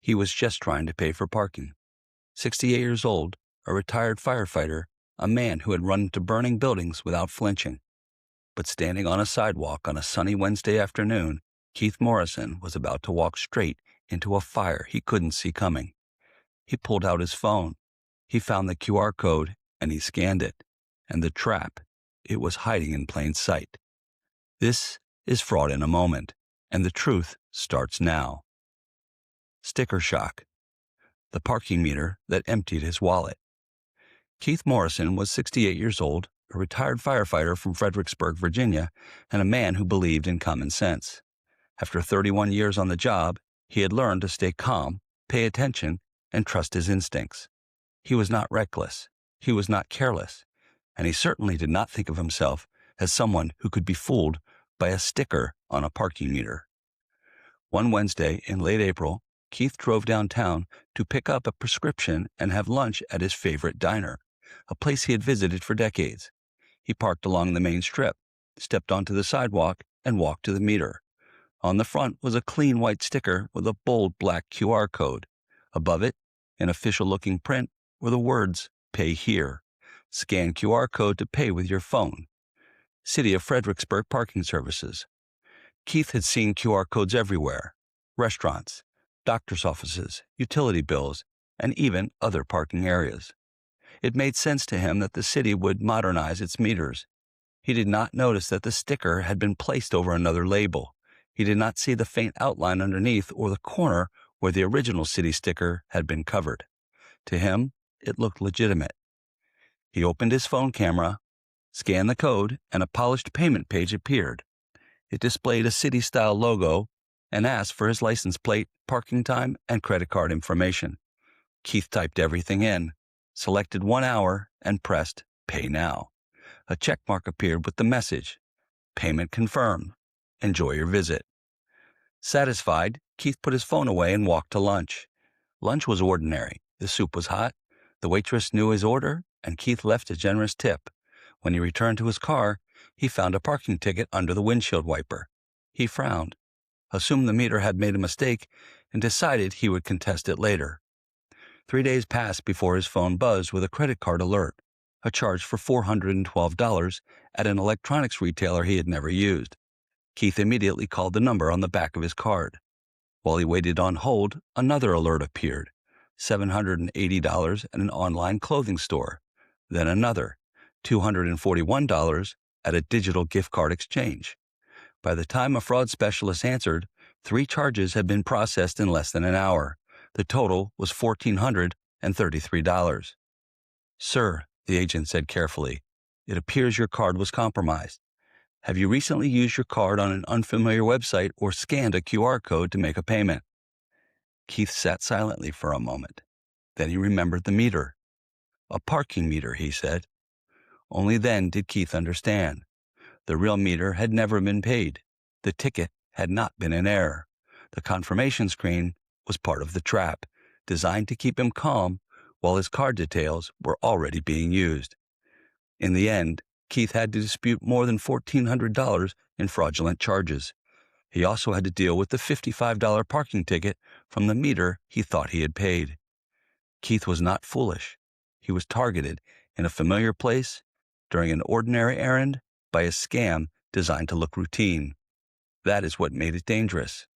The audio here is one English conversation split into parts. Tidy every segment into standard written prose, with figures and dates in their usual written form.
He was just trying to pay for parking. 68 years old, a retired firefighter, a man who had run into burning buildings without flinching. But standing on a sidewalk on a sunny Wednesday afternoon, Keith Morrison was about to walk straight into a fire he couldn't see coming. He pulled out his phone. He found the QR code and he scanned it. And the trap, it was hiding in plain sight. This is Fraud in a Moment, and the truth starts now. Sticker shock. The parking meter that emptied his wallet. Keith Morrison was 68 years old, a retired firefighter from Fredericksburg, Virginia, and a man who believed in common sense. After 31 years on the job, he had learned to stay calm, pay attention, and trust his instincts. He was not reckless. He was not careless. And he certainly did not think of himself as someone who could be fooled by a sticker on a parking meter. One Wednesday in late April, Keith drove downtown to pick up a prescription and have lunch at his favorite diner, a place he had visited for decades. He parked along the main strip, stepped onto the sidewalk, and walked to the meter. On the front was a clean white sticker with a bold black QR code. Above it, in official-looking print, were the words, "Pay here. Scan QR code to pay with your phone. City of Fredericksburg Parking Services." Keith had seen QR codes everywhere: restaurants, doctor's offices, utility bills, and even other parking areas. It made sense to him that the city would modernize its meters. He did not notice that the sticker had been placed over another label. He did not see the faint outline underneath or the corner where the original city sticker had been covered. To him, it looked legitimate. He opened his phone camera, scanned the code, and a polished payment page appeared. It displayed a city-style logo and asked for his license plate, parking time, and credit card information. Keith typed everything in, selected 1 hour, and pressed Pay Now. A checkmark appeared with the message, "Payment confirmed. Enjoy your visit." Satisfied, Keith put his phone away and walked to lunch. Lunch was ordinary. The soup was hot. The waitress knew his order, and Keith left a generous tip. When he returned to his car, he found a parking ticket under the windshield wiper. He frowned, assumed the meter had made a mistake, and decided he would contest it later. 3 days passed before his phone buzzed with a credit card alert, a charge for $412 at an electronics retailer he had never used. Keith immediately called the number on the back of his card. While he waited on hold, another alert appeared, $780 at an online clothing store, then another, $241 at a digital gift card exchange. By the time a fraud specialist answered, 3 charges had been processed in less than an hour. The total was $1,433. "Sir," the agent said carefully, "it appears your card was compromised. Have you recently used your card on an unfamiliar website or scanned a QR code to make a payment?" Keith sat silently for a moment. Then he remembered the meter. "A parking meter," he said. Only then did Keith understand. The real meter had never been paid. The ticket had not been in error. The confirmation screen was part of the trap, designed to keep him calm while his card details were already being used. In the end, Keith had to dispute more than $1,400 in fraudulent charges. He also had to deal with the $55 parking ticket from the meter he thought he had paid. Keith was not foolish. He was targeted in a familiar place during an ordinary errand by a scam designed to look routine. That is what made it dangerous.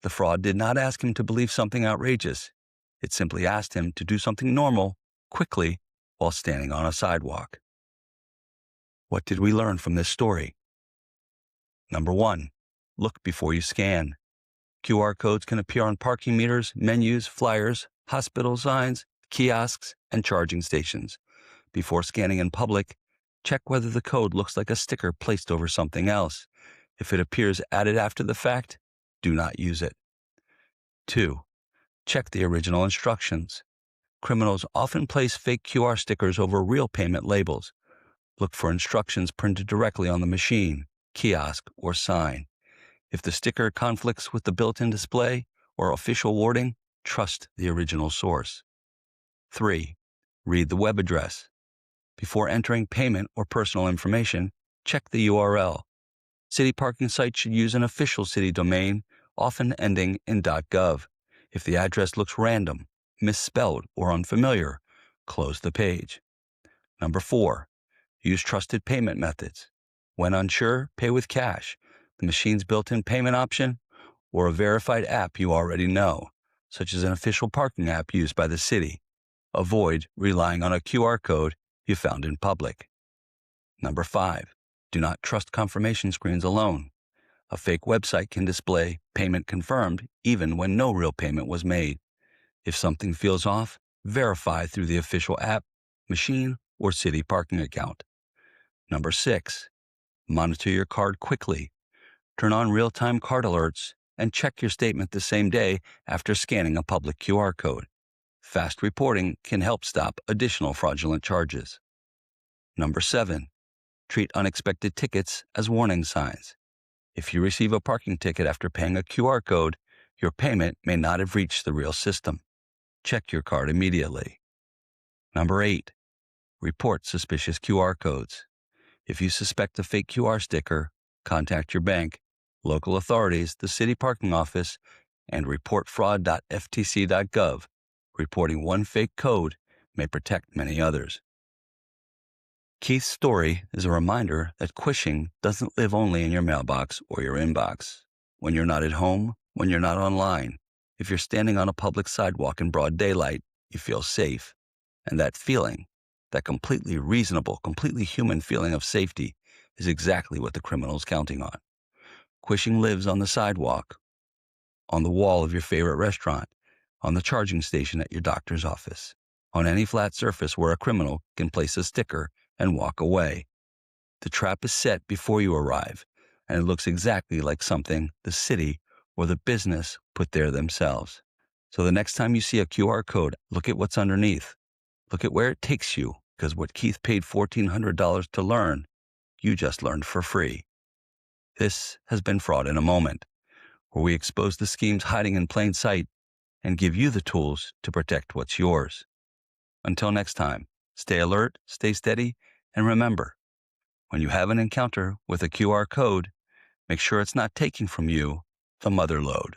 The fraud did not ask him to believe something outrageous. It simply asked him to do something normal, quickly, while standing on a sidewalk. What did we learn from this story? Number 1, look before you scan. QR codes can appear on parking meters, menus, flyers, hospital signs, kiosks, and charging stations. Before scanning in public, check whether the code looks like a sticker placed over something else. If it appears added after the fact, do not use it. 2, check the original instructions. Criminals often place fake QR stickers over real payment labels. Look for instructions printed directly on the machine, kiosk, or sign. If the sticker conflicts with the built-in display or official wording, trust the original source. 3, read the web address. Before entering payment or personal information, check the URL. City parking sites should use an official city domain, often ending in .gov. If the address looks random, misspelled, or unfamiliar, close the page. Number 4, use trusted payment methods. When unsure, pay with cash, the machine's built-in payment option, or a verified app you already know, such as an official parking app used by the city. Avoid relying on a QR code you found in public. Number 5, do not trust confirmation screens alone. A fake website can display payment confirmed even when no real payment was made. If something feels off, verify through the official app, machine, or city parking account. Number 6, monitor your card quickly. Turn on real-time card alerts and check your statement the same day after scanning a public QR code. Fast reporting can help stop additional fraudulent charges. Number 7, treat unexpected tickets as warning signs. If you receive a parking ticket after paying a QR code, your payment may not have reached the real system. Check your card immediately. Number 8, report suspicious QR codes. If you suspect a fake QR sticker, contact your bank, local authorities, the city parking office, and reportfraud.ftc.gov. Reporting one fake code may protect many others. Keith's story is a reminder that quishing doesn't live only in your mailbox or your inbox. When you're not at home, when you're not online, if you're standing on a public sidewalk in broad daylight, you feel safe. And that feeling, that completely reasonable, completely human feeling of safety, is exactly what the criminal's counting on. Quishing lives on the sidewalk, on the wall of your favorite restaurant, on the charging station at your doctor's office, on any flat surface where a criminal can place a sticker and walk away. The trap is set before you arrive, and it looks exactly like something the city or the business put there themselves. So the next time you see a QR code, look at what's underneath. Look at where it takes you, because what Keith paid $1,400 to learn, you just learned for free. This has been Fraud in a Moment, where we expose the schemes hiding in plain sight and give you the tools to protect what's yours. Until next time, stay alert, stay steady, and remember, when you have an encounter with a QR code, make sure it's not taking from you the mother lode.